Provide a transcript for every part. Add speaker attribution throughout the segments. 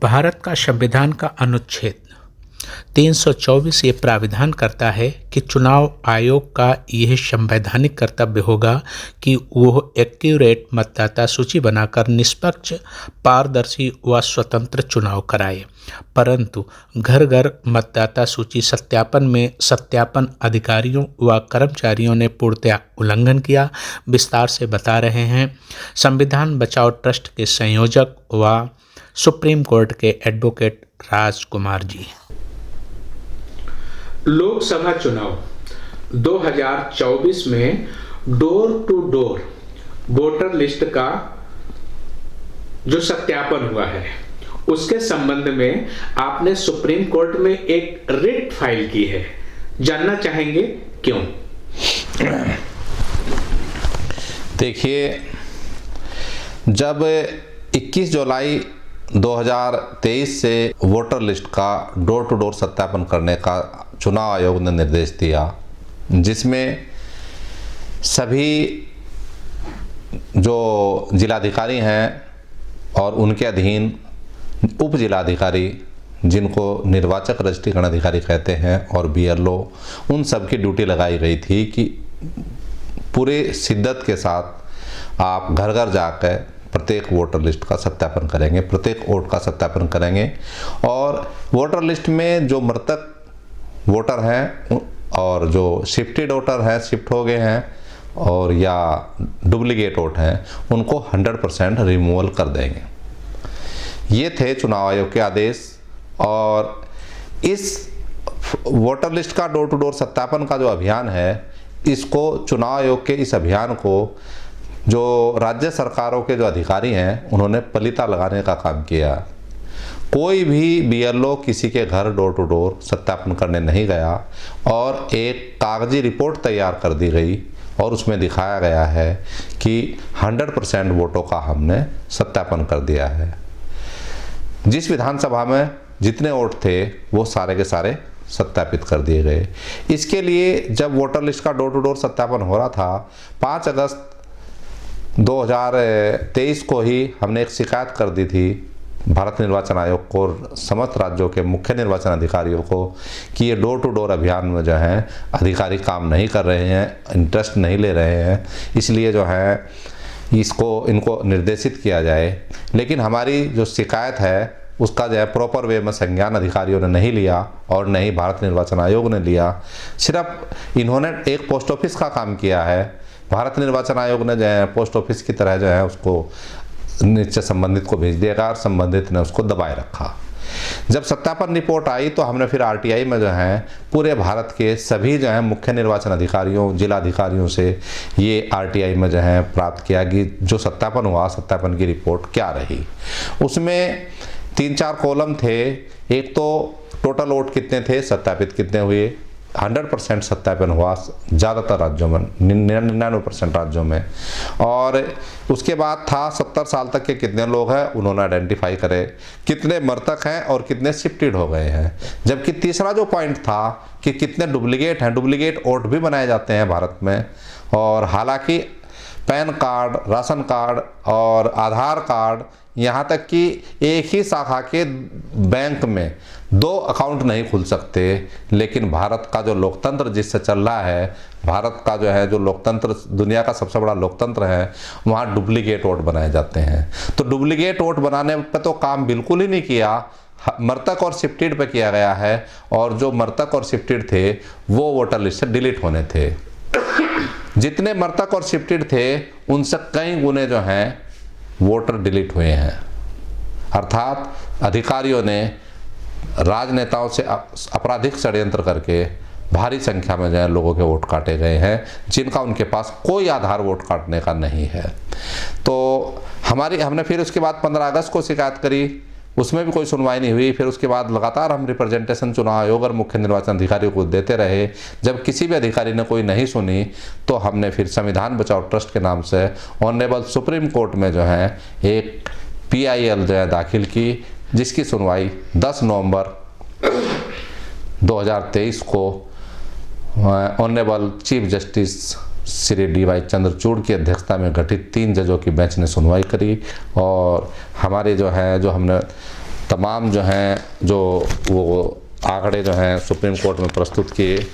Speaker 1: भारत का संविधान का अनुच्छेद 324 ये प्राविधान करता है कि चुनाव आयोग का यह संवैधानिक कर्तव्य होगा कि वह एक्यूरेट मतदाता सूची बनाकर निष्पक्ष, पारदर्शी व स्वतंत्र चुनाव कराए। परंतु घर घर मतदाता सूची सत्यापन में सत्यापन अधिकारियों व कर्मचारियों ने पूर्णतया उल्लंघन किया। विस्तार से बता रहे हैं संविधान बचाओ ट्रस्ट के संयोजक व सुप्रीम कोर्ट के एडवोकेट राजकुमार जी।
Speaker 2: लोकसभा चुनाव 2024 में door to door voter list का जो सत्यापन हुआ है उसके संबंध में आपने सुप्रीम कोर्ट में एक रिट फाइल की है, जानना चाहेंगे क्यों?
Speaker 3: देखिए, जब 21 जुलाई 2023 से वोटर लिस्ट का डोर टू डोर सत्यापन करने का चुनाव आयोग ने निर्देश दिया, जिसमें सभी जो जिलाधिकारी हैं और उनके अधीन उप जिलाधिकारी, जिनको निर्वाचक रजिस्ट्रीकरण अधिकारी कहते हैं, और बीएलओ, उन सब की ड्यूटी लगाई गई थी कि पूरे शिद्दत के साथ आप घर घर जाकर प्रत्येक वोटर लिस्ट का सत्यापन करेंगे, प्रत्येक वोट का सत्यापन करेंगे। और वोटर लिस्ट में जो मृतक वोटर हैं और जो शिफ्टेड वोटर हैं, शिफ्ट हो गए हैं, और या डुप्लीकेट वोट हैं, उनको 100% रिमूवल कर देंगे। ये थे चुनाव आयोग के आदेश। और इस वोटर लिस्ट का डोर टू डोर सत्यापन का जो अभियान है, इसको चुनाव आयोग के इस अभियान को जो राज्य सरकारों के जो अधिकारी हैं उन्होंने पलीता लगाने का काम किया। कोई भी बीएलओ किसी के घर डोर टू डोर सत्यापन करने नहीं गया और एक कागजी रिपोर्ट तैयार कर दी गई और उसमें दिखाया गया है कि 100% वोटों का हमने सत्यापन कर दिया है। जिस विधानसभा में जितने वोट थे वो सारे के सारे सत्यापित कर दिए गए। इसके लिए जब वोटर लिस्ट का डोर टू डोर सत्यापन हो रहा था, 5 अगस्त 2023 को ही हमने एक शिकायत कर दी थी भारत निर्वाचन आयोग को और समस्त राज्यों के मुख्य निर्वाचन अधिकारियों को कि ये डोर टू डोर अभियान में जो है अधिकारी काम नहीं कर रहे हैं, इंटरेस्ट नहीं ले रहे हैं, इसलिए जो है इनको निर्देशित किया जाए। लेकिन हमारी जो शिकायत है उसका जो है प्रॉपर वे में संज्ञान अधिकारियों ने नहीं लिया और न ही भारत निर्वाचन आयोग ने लिया। सिर्फ इन्होंने एक पोस्ट ऑफिस का काम किया है। भारत निर्वाचन आयोग ने जो है पोस्ट ऑफिस की तरह जो है उसको नीचे संबंधित को भेज दिया और संबंधित ने उसको दबाए रखा। जब सत्यापन रिपोर्ट आई तो हमने फिर आरटीआई में जो है पूरे भारत के सभी जो है मुख्य निर्वाचन अधिकारियों, जिलाधिकारियों से ये आरटीआई में जो है प्राप्त किया कि जो सत्यापन हुआ, सत्यापन की रिपोर्ट क्या रही। उसमें 3-4 कॉलम थे। एक तो टोटल वोट कितने थे, सत्यापित कितने हुए, 100% सत्यापन हुआ ज़्यादातर राज्यों में, 99% राज्यों में। और उसके बाद था 70 साल तक के कितने लोग हैं उन्होंने आइडेंटिफाई करे, कितने मृतक हैं और कितने शिफ्टेड हो गए हैं। जबकि तीसरा जो पॉइंट था कि कितने डुप्लीकेट हैं, डुप्लीकेट वोट भी बनाए जाते हैं भारत में। और हालांकि पैन कार्ड, राशन कार्ड और आधार कार्ड, यहाँ तक कि एक ही शाखा के बैंक में 2 अकाउंट नहीं खुल सकते, लेकिन भारत का जो लोकतंत्र जिससे चल रहा है, भारत का जो है जो लोकतंत्र दुनिया का सबसे बड़ा लोकतंत्र है, वहाँ डुप्लीकेट वोट बनाए जाते हैं। तो डुप्लीकेट वोट बनाने पे तो काम बिल्कुल ही नहीं किया, मृतक और शिफ्टेड पे किया गया है। और जो मृतक और शिफ्टेड थे वो वोटर लिस्ट से डिलीट होने थे। जितने मृतक और शिफ्टेड थे उनसे कई गुने जो हैं वोटर डिलीट हुए हैं। अर्थात अधिकारियों ने राजनेताओं से आपराधिक षड्यंत्र करके भारी संख्या में जो है लोगों के वोट काटे गए हैं, जिनका उनके पास कोई आधार वोट काटने का नहीं है। तो हमने फिर उसके बाद 15 अगस्त को शिकायत करी, उसमें भी कोई सुनवाई नहीं हुई। फिर उसके बाद लगातार हम रिप्रेजेंटेशन चुनाव आयोग और मुख्य निर्वाचन अधिकारियों को देते रहे। जब किसी भी अधिकारी ने कोई नहीं सुनी तो हमने फिर संविधान बचाओ ट्रस्ट के नाम से ऑनरेबल सुप्रीम कोर्ट में जो है एक PIL जो है दाखिल की, जिसकी सुनवाई 10 नवंबर 2023 को honourable chief justice Shri DY Chandrachud की अध्यक्षता में गठित 3 जजों की बेंच ने सुनवाई करी। और हमारे जो है जो हमने तमाम जो हैं जो वो आंकड़े जो हैं सुप्रीम कोर्ट में प्रस्तुत किए,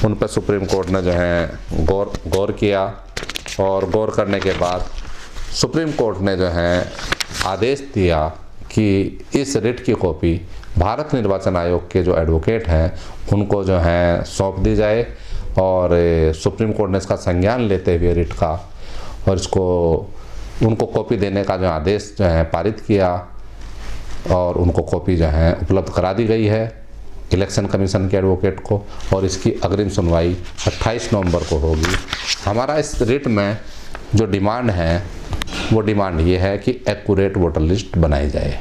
Speaker 3: उन पर सुप्रीम कोर्ट ने जो है गौर किया और गौर करने के बाद सुप्रीम कोर्ट ने जो है आदेश दिया कि इस रिट की कॉपी भारत निर्वाचन आयोग के जो एडवोकेट हैं उनको जो है सौंप दी जाए। और सुप्रीम कोर्ट ने इसका संज्ञान लेते हुए रिट का और इसको उनको कॉपी देने का जो आदेश जो है पारित किया और उनको कॉपी जो है उपलब्ध करा दी गई है इलेक्शन कमीशन के एडवोकेट को। और इसकी अग्रिम सुनवाई 28 नवंबर को होगी। हमारा इस रिट में जो डिमांड है वो डिमांड ये है कि एक्यूरेट वोटर लिस्ट बनाई जाए।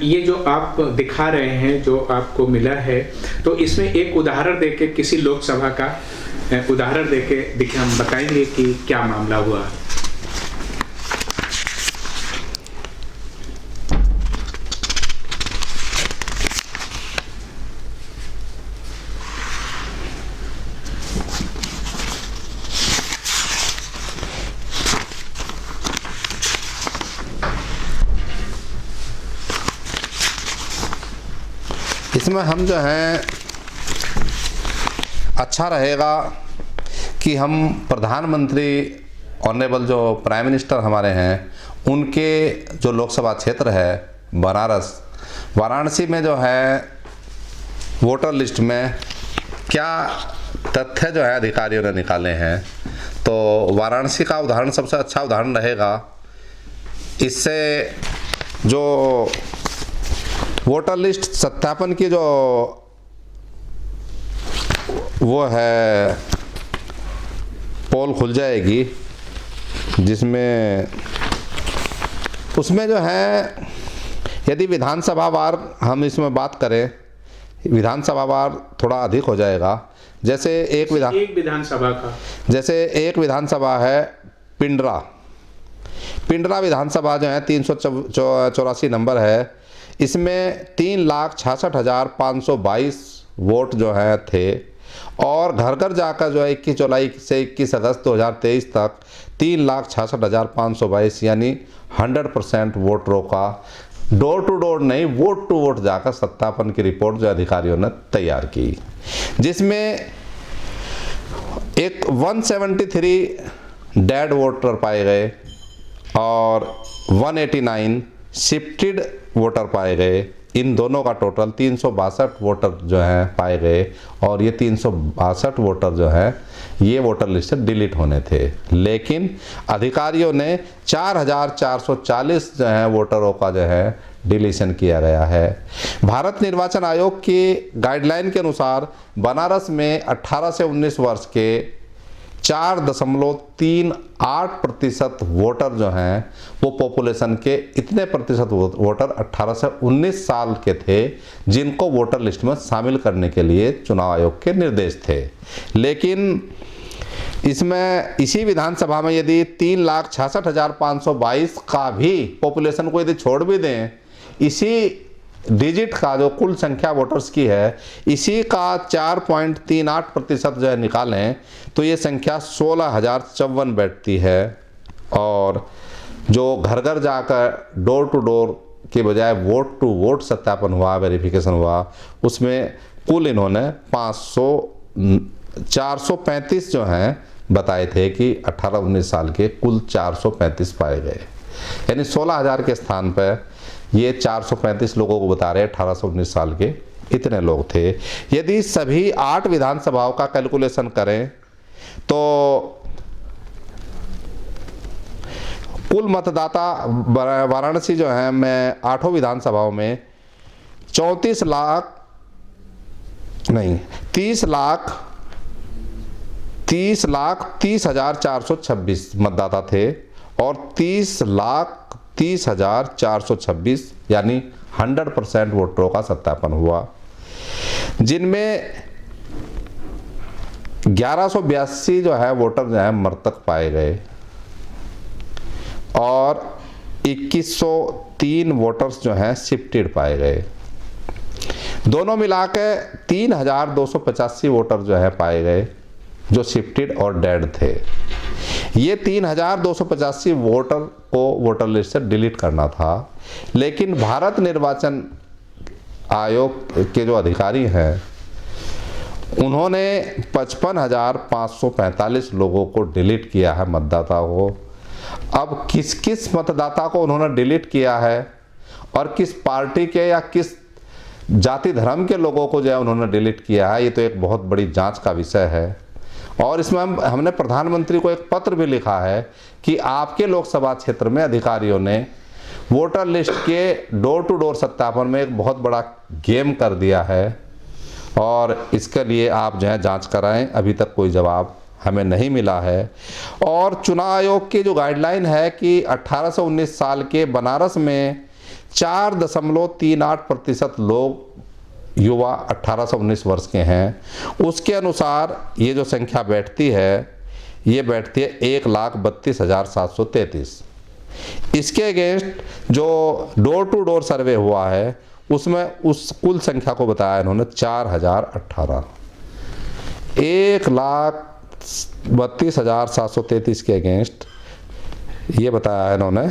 Speaker 2: ये जो आप दिखा रहे हैं, जो आपको मिला है, तो इसमें एक उदाहरण देके किसी लोकसभा का उदाहरण देके हम बताएंगे कि क्या मामला हुआ।
Speaker 3: इसमें हम जो हैं अच्छा रहेगा कि हम प्रधानमंत्री ऑनरेबल जो प्राइम मिनिस्टर हमारे हैं उनके जो लोकसभा क्षेत्र है वाराणसी में जो है वोटर लिस्ट में क्या तथ्य जो है अधिकारियों ने निकाले हैं, तो वाराणसी का उदाहरण सबसे अच्छा उदाहरण रहेगा। इससे जो वोटर लिस्ट सत्यापन की जो वो है पोल खुल जाएगी, जिसमें उसमें जो है यदि विधानसभा वार हम इसमें बात करें, विधानसभा वार थोड़ा अधिक हो जाएगा। जैसे एक विधानसभा का जैसे एक विधानसभा है पिंडरा विधानसभा जो है 384 नंबर है। इसमें 3,66,522 वोट जो है थे और घर घर जाकर जो है 21 जुलाई से 21 अगस्त 2023 तक 3,66,522 यानी 100% वोटरों का डोर टू डोर नहीं वोट टू वोट जाकर सत्यापन की रिपोर्ट जो अधिकारियों ने तैयार की, जिसमें एक 173 डेड वोटर पाए गए और 189 शिफ्टेड वोटर पाए गए। इन दोनों का टोटल 362 वोटर जो हैं पाए गए और ये 362 वोटर जो हैं ये वोटर लिस्ट से डिलीट होने थे। लेकिन अधिकारियों ने 4,440 जो हैं वोटरों का जो है डिलीशन किया गया है। भारत निर्वाचन आयोग की गाइडलाइन के अनुसार बनारस में 18 से 19 वर्ष के 4.38% वोटर जो हैं वो पॉपुलेशन के इतने प्रतिशत वोटर 18 से 19 साल के थे जिनको वोटर लिस्ट में शामिल करने के लिए चुनाव आयोग के निर्देश थे। लेकिन इसमें इसी विधानसभा में यदि 3,66,522 का भी पॉपुलेशन को यदि छोड़ भी दें, इसी डिजिट का जो कुल संख्या वोटर्स की है इसी का 4.38% जो है निकालें तो ये संख्या 16,054 बैठती है। और जो घर घर जाकर डोर टू डोर के बजाय वोट टू वोट सत्यापन हुआ, वेरिफिकेशन हुआ, उसमें कुल इन्होंने 435 जो हैं बताए थे कि 18-19 साल के कुल 435 पाए गए, यानी 16,000 के स्थान पर ये 435 लोगों को बता रहे 18 से 19 साल के इतने लोग थे। यदि सभी 8 विधानसभाओं का कैलकुलेशन करें तो कुल मतदाता वाराणसी जो है में 8 विधानसभाओं में 30,30,30,426 मतदाता थे और 30,30,426 यानी 100% वोटरों का सत्यापन हुआ, जिनमें 1182 जो है वोटर जो है मृतक पाए गए और 2103 वोटर्स जो हैं शिफ्टेड पाए गए। दोनों मिलाकर 3,285 वोटर जो है पाए गए जो शिफ्टेड और डेड थे। ये 3,285 वोटर को वोटर लिस्ट से डिलीट करना था, लेकिन भारत निर्वाचन आयोग के जो अधिकारी हैं उन्होंने 55,545 लोगों को डिलीट किया है मतदाता को। अब किस किस मतदाता को उन्होंने डिलीट किया है और किस पार्टी के या किस जाति धर्म के लोगों को जो है उन्होंने डिलीट किया है, ये तो एक बहुत बड़ी जांच का विषय है। और इसमें हमने प्रधानमंत्री को एक पत्र भी लिखा है कि आपके लोकसभा क्षेत्र में अधिकारियों ने वोटर लिस्ट के डोर टू डोर सत्यापन में एक बहुत बड़ा गेम कर दिया है और इसके लिए आप जो है जांच कराएं। अभी तक कोई जवाब हमें नहीं मिला है। और चुनाव आयोग की जो गाइडलाइन है कि 18 से 19 साल के बनारस में 4.38% लोग युवा 18 से 19 वर्ष के हैं, उसके अनुसार ये जो संख्या बैठती है ये बैठती है 1,32,733। इसके अगेंस्ट जो डोर टू डोर सर्वे हुआ है उसमें उस कुल संख्या को बताया इन्होंने 4,018। 1,32,733 के अगेंस्ट ये बताया इन्होंने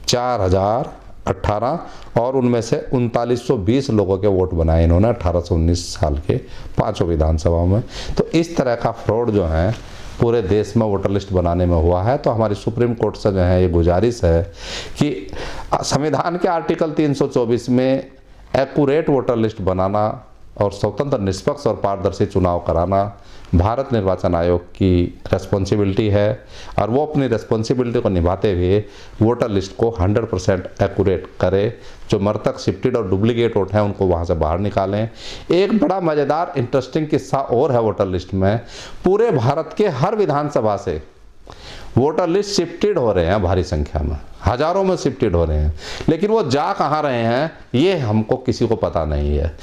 Speaker 3: 4,018 और उनमें से 3920 लोगों के वोट बनाए इन्होंने 18 से 19 साल के 5 विधानसभाओं में। तो इस तरह का फ्रॉड जो है पूरे देश में वोटर लिस्ट बनाने में हुआ है। तो हमारी सुप्रीम कोर्ट से जो है ये गुजारिश है कि संविधान के आर्टिकल 324 में एक्यूरेट वोटर लिस्ट बनाना और स्वतंत्र, निष्पक्ष और पारदर्शी चुनाव कराना भारत निर्वाचन आयोग की रेस्पॉन्सिबिलिटी है और वो अपनी रेस्पॉन्सिबिलिटी को निभाते हुए वोटर लिस्ट को 100% एक्यूरेट करे। जो मृतक, शिफ्टेड और डुप्लीकेट वोट हैं उनको वहाँ से बाहर निकालें। एक बड़ा मज़ेदार इंटरेस्टिंग किस्सा और है वोटर लिस्ट में, पूरे भारत के हर विधानसभा से वोटर लिस्ट शिफ्टेड हो रहे हैं, भारी संख्या में, हजारों में शिफ्टेड हो रहे हैं, लेकिन वो जा कहाँ रहे हैं ये हमको किसी को पता नहीं है।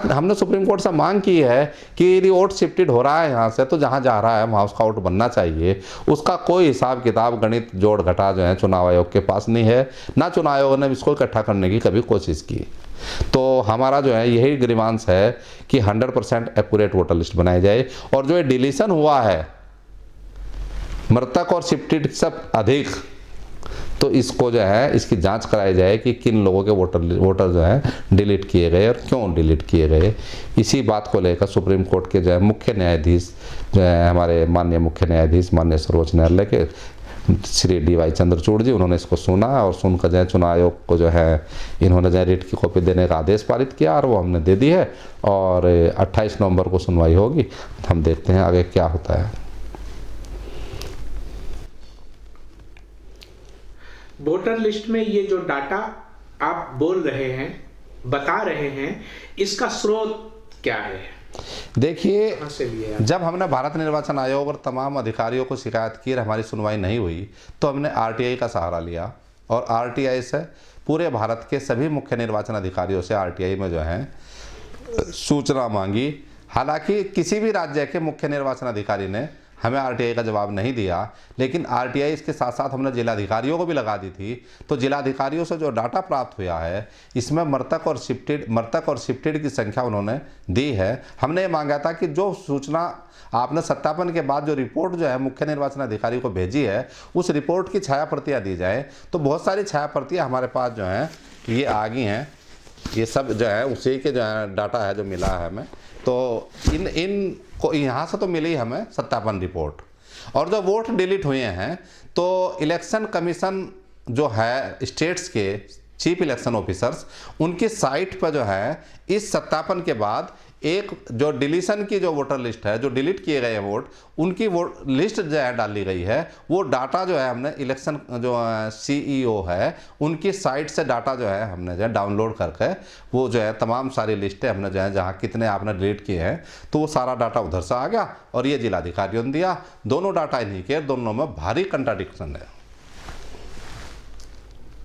Speaker 3: हमने सुप्रीम कोर्ट से मांग की है कि यदि वोट शिफ्टेड हो रहा है यहाँ से तो जहाँ जा रहा है वहाँ उसका वोट बनना चाहिए। उसका कोई हिसाब किताब, गणित, जोड़ घटा जो है चुनाव आयोग के पास नहीं है, ना चुनाव आयोग ने इसको इकट्ठा करने की कभी कोशिश की। तो हमारा जो है यही ग्रीवांस है कि 100% एक्यूरेट वोटर लिस्ट बनाई जाए। और जो ये डिलीशन हुआ है मृतक और शिफ्टेड सब अधिक, तो इसको जो है इसकी जांच कराई जाए कि किन लोगों के वोटर जो है डिलीट किए गए और क्यों डिलीट किए गए। इसी बात को लेकर सुप्रीम कोर्ट के जो है मुख्य न्यायाधीश जो है हमारे माननीय मुख्य न्यायाधीश माननीय सर्वोच्च न्यायालय के श्री DY चंद्रचूड़ जी, उन्होंने इसको सुना और सुनकर जो है चुनाव आयोग को जो है इन्होंने जो है रिट की कॉपी देने का आदेश पारित किया और वो हमने दे दी है। और 28 नवंबर को सुनवाई होगी। हम देखते हैं आगे क्या होता है।
Speaker 2: वोटर लिस्ट में ये जो डाटा आप बोल रहे हैं, बता रहे हैं, इसका स्रोत क्या है?
Speaker 3: देखिए, जब हमने भारत निर्वाचन आयोग और तमाम अधिकारियों को शिकायत की और हमारी सुनवाई नहीं हुई तो हमने RTI का सहारा लिया और RTI से पूरे भारत के सभी मुख्य निर्वाचन अधिकारियों से RTI में जो है सूचना मांगी। हालांकि किसी भी राज्य के मुख्य निर्वाचन अधिकारी ने हमें RTI का जवाब नहीं दिया, लेकिन RTI इसके साथ साथ हमने जिलाधिकारियों को भी लगा दी थी। तो जिलाधिकारियों से जो डाटा प्राप्त हुआ है इसमें मृतक और शिफ्टेड की संख्या उन्होंने दी है। हमने ये मांगा था कि जो सूचना आपने सत्यापन के बाद जो रिपोर्ट जो है मुख्य निर्वाचन अधिकारी को भेजी है उस रिपोर्ट की छाया प्रतियाँ दी जाए। तो बहुत सारी छाया प्रतियाँ हमारे पास जो हैं ये आ गई हैं। ये सब जो है उसी के जो है डाटा है जो मिला है हमें। तो इन को यहाँ से तो मिली हमें सत्यापन रिपोर्ट। और जो वोट डिलीट हुए हैं तो इलेक्शन कमीशन जो है स्टेट्स के चीफ इलेक्शन ऑफिसर्स उनकी साइट पर जो है इस सत्यापन के बाद एक जो डिलीशन की जो वोटर लिस्ट है, जो डिलीट किए गए वोट, उनकी वोट लिस्ट जो है डाली गई है। वो डाटा जो है हमने इलेक्शन जो CEO है उनकी साइट से डाटा जो है हमने जो है डाउनलोड करके वो जो है तमाम सारी लिस्टें हमने जो है जहाँ कितने आपने डिलीट किए हैं तो वो सारा डाटा उधर से आ गया और ये जिलाधिकारियों ने दिया। दोनों डाटा इन्हीं के, दोनों में भारी कंट्राडिक्शन है।